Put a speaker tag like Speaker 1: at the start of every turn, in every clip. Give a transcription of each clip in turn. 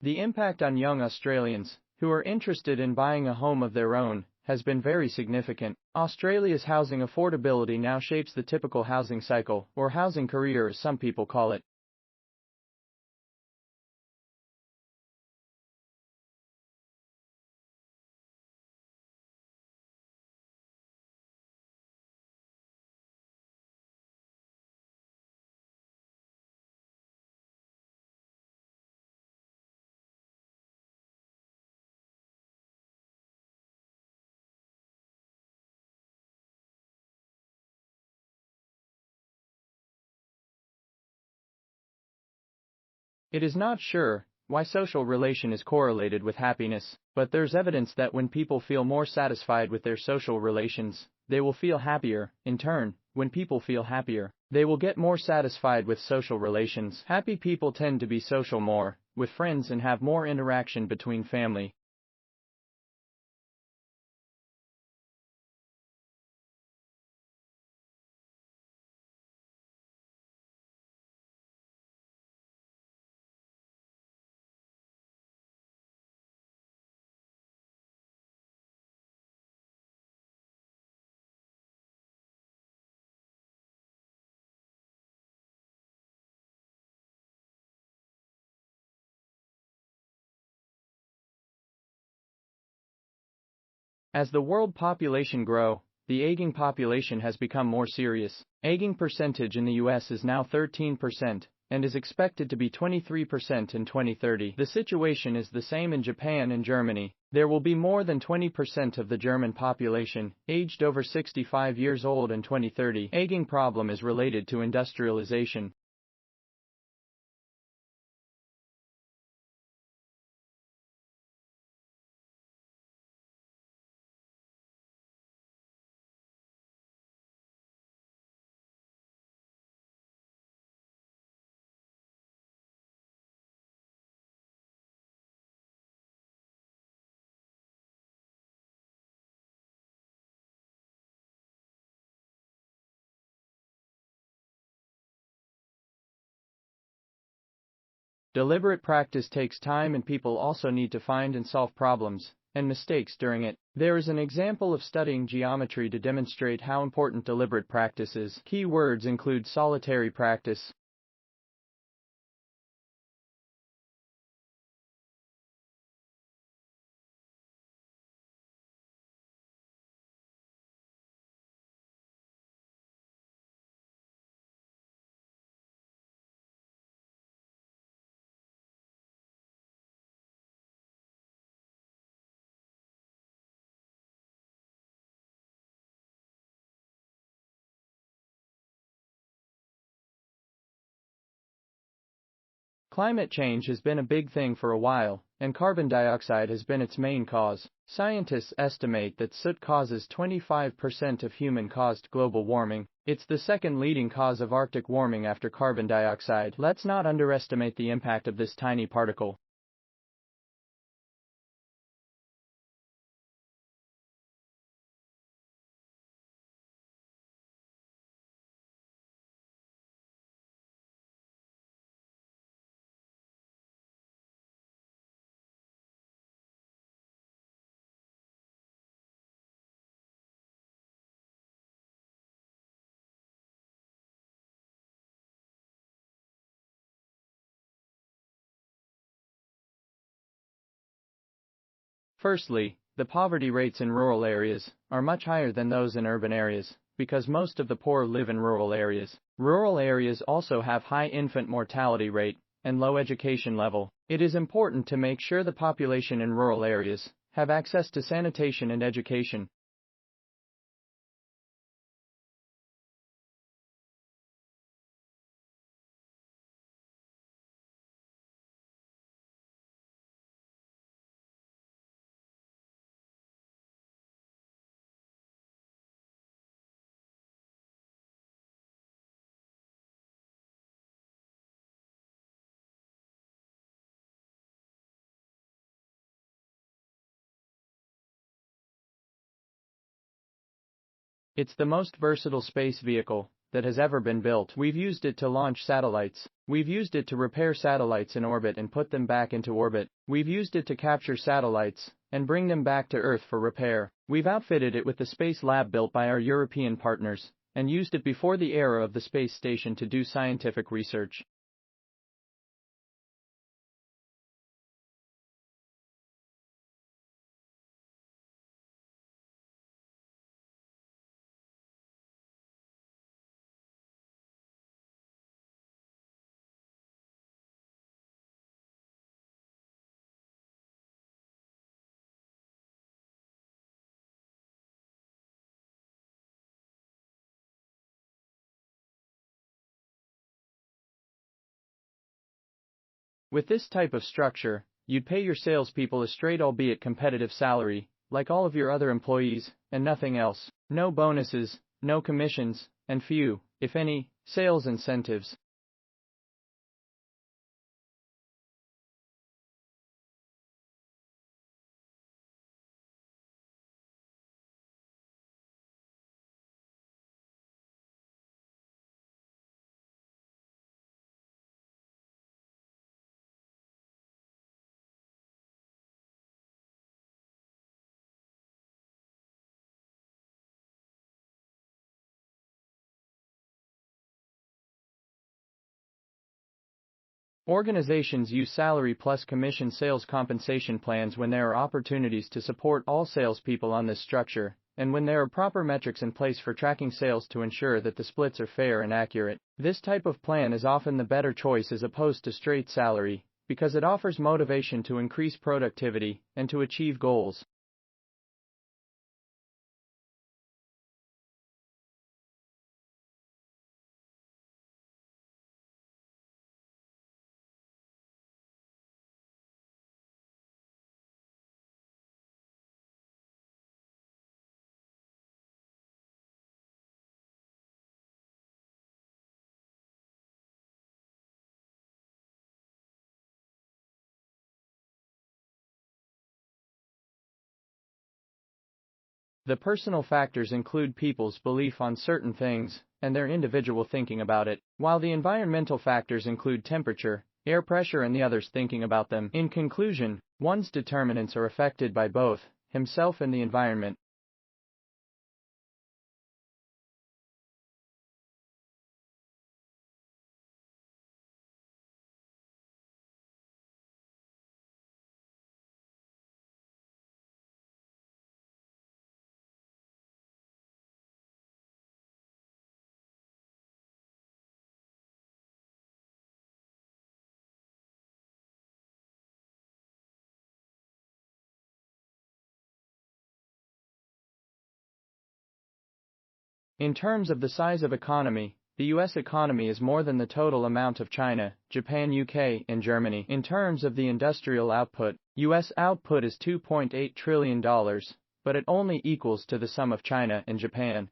Speaker 1: The impact on young Australians, who are interested in buying a home of their own, has been very significant. Australia's housing affordability now shapes the typical housing cycle, or housing career as some people call it. It is not sure why social relation is correlated with happiness, but there's evidence that when people feel more satisfied with their social relations, they will feel happier. In turn, when people feel happier, they will get more satisfied with social relations. Happy people tend to be social more with friends and have more interaction between family. As the world population grows, the aging population has become more serious. Aging percentage in the US is now 13% and is expected to be 23% in 2030. The situation is the same in Japan and Germany. There will be more than 20% of the German population aged over 65 years old in 2030. Aging problem is related to industrialization. Deliberate practice takes time and people also need to find and solve problems and mistakes during it. There is an example of studying geometry to demonstrate how important deliberate practice is. Key words include solitary practice, Climate change has been a big thing for a while, and carbon dioxide has been its main cause. Scientists estimate that soot causes 25% of human-caused global warming. It's the second leading cause of Arctic warming after carbon dioxide. Let's not underestimate the impact of this tiny particle. Firstly, the poverty rates in rural areas are much higher than those in urban areas, because most of the poor live in rural areas. Rural areas also have high infant mortality rate and low education level. It is important to make sure the population in rural areas have access to sanitation and education. It's the most versatile space vehicle, that has ever been built. We've used it to launch satellites. We've used it to repair satellites in orbit and put them back into orbit. We've used it to capture satellites and bring them back to Earth for repair. We've outfitted it with the space lab built by our European partners and used it before the era of the space station to do scientific research. With this type of structure, you'd pay your salespeople a straight albeit competitive salary, like all of your other employees, and nothing else. No bonuses, no commissions, and few, if any, sales incentives. Organizations use salary plus commission sales compensation plans when there are opportunities to support all salespeople on this structure, and when there are proper metrics in place for tracking sales to ensure that the splits are fair and accurate. This type of plan is often the better choice as opposed to straight salary, because it offers motivation to increase productivity and to achieve goals. The personal factors include people's belief on certain things and their individual thinking about it, while the environmental factors include temperature, air pressure, and the others thinking about them. In conclusion, one's determinants are affected by both himself and the environment. In terms of the size of economy, the US economy is more than the total amount of China, Japan, UK, and Germany. In terms of the industrial output, US output is $2.8 trillion, but it only equals to the sum of China and Japan.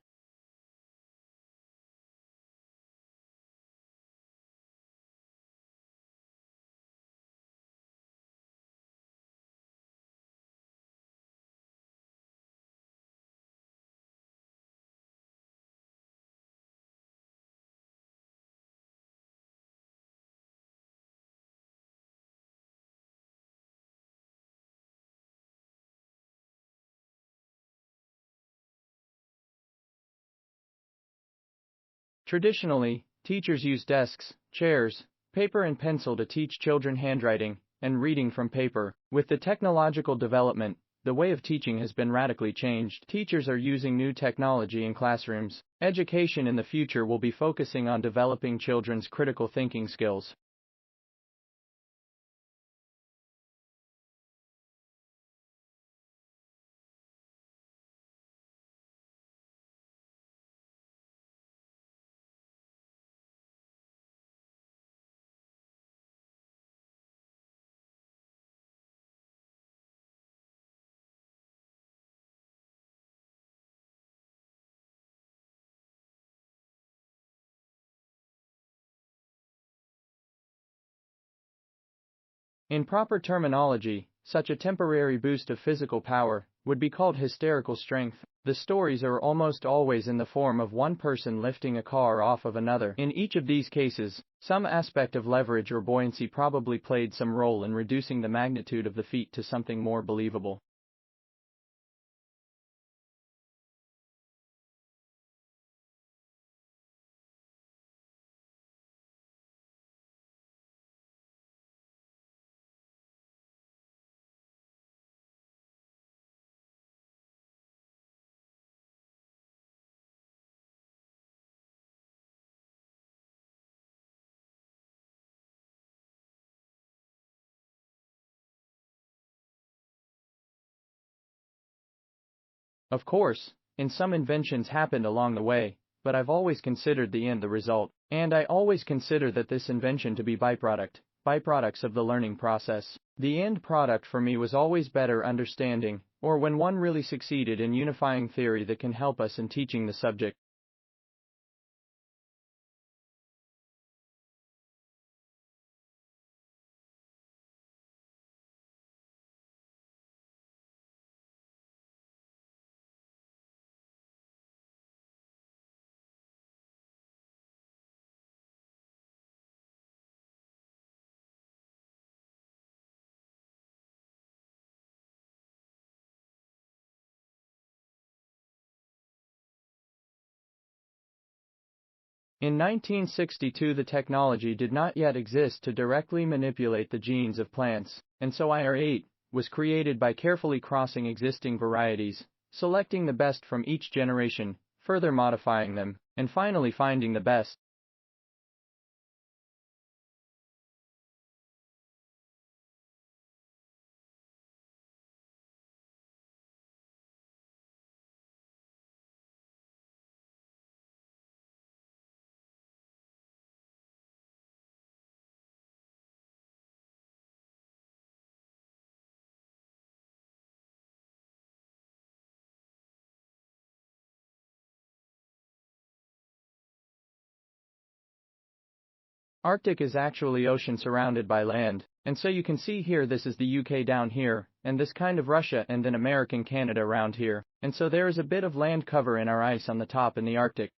Speaker 1: Traditionally, teachers use desks, chairs, paper and pencil to teach children handwriting and reading from paper. With the technological development, the way of teaching has been radically changed. Teachers are using new technology in classrooms. Education in the future will be focusing on developing children's critical thinking skills. In proper terminology, such a temporary boost of physical power would be called hysterical strength. The stories are almost always in the form of one person lifting a car off of another. In each of these cases, some aspect of leverage or buoyancy probably played some role in reducing the magnitude of the feat to something more believable. Of course, in some inventions happened along the way, but I've always considered the end the result, and I always consider that this invention to be byproducts of the learning process. The end product for me was always better understanding, or when one really succeeded in unifying theory that can help us in teaching the subject. In 1962, the technology did not yet exist to directly manipulate the genes of plants, and so IR8 was created by carefully crossing existing varieties, selecting the best from each generation, further modifying them, and finally finding the best. Arctic is actually ocean surrounded by land, and so you can see here this is the UK down here, and this kind of Russia and then American Canada around here, and so there is a bit of land cover in our ice on the top in the Arctic.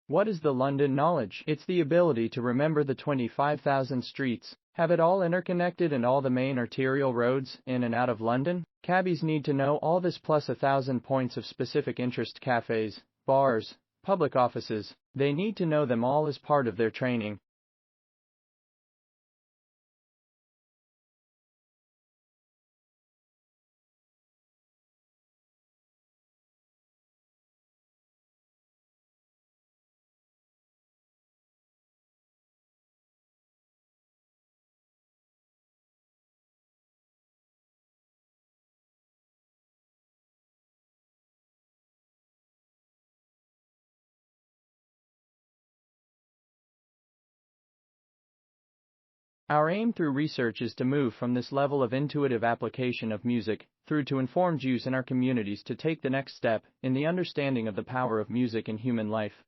Speaker 1: What is the London knowledge? It's the ability to remember the 25,000 streets, have it all interconnected and all the main arterial roads in and out of London. Cabbies need to know all this plus 1,000 points of specific interest, cafes, bars, public offices. They need to know them all as part of their training. Our aim through research is to move from this level of intuitive application of music through to informed use in our communities to take the next step in the understanding of the power of music in human life.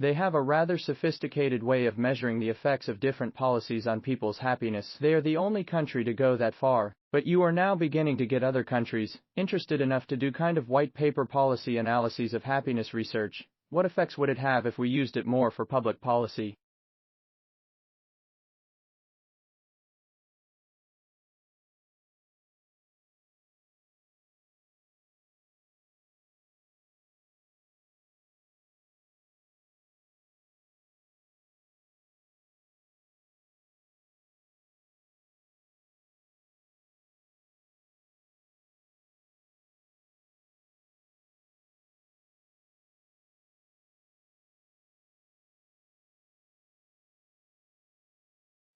Speaker 1: They have a rather sophisticated way of measuring the effects of different policies on people's happiness. They are the only country to go that far, but you are now beginning to get other countries interested enough to do kind of white paper policy analyses of happiness research. What effects would it have if we used it more for public policy?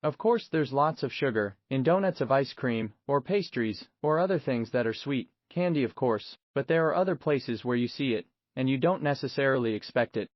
Speaker 1: Of course, there's lots of sugar in donuts of ice cream, or pastries, or other things that are sweet, candy of course, but there are other places where you see it, and you don't necessarily expect it.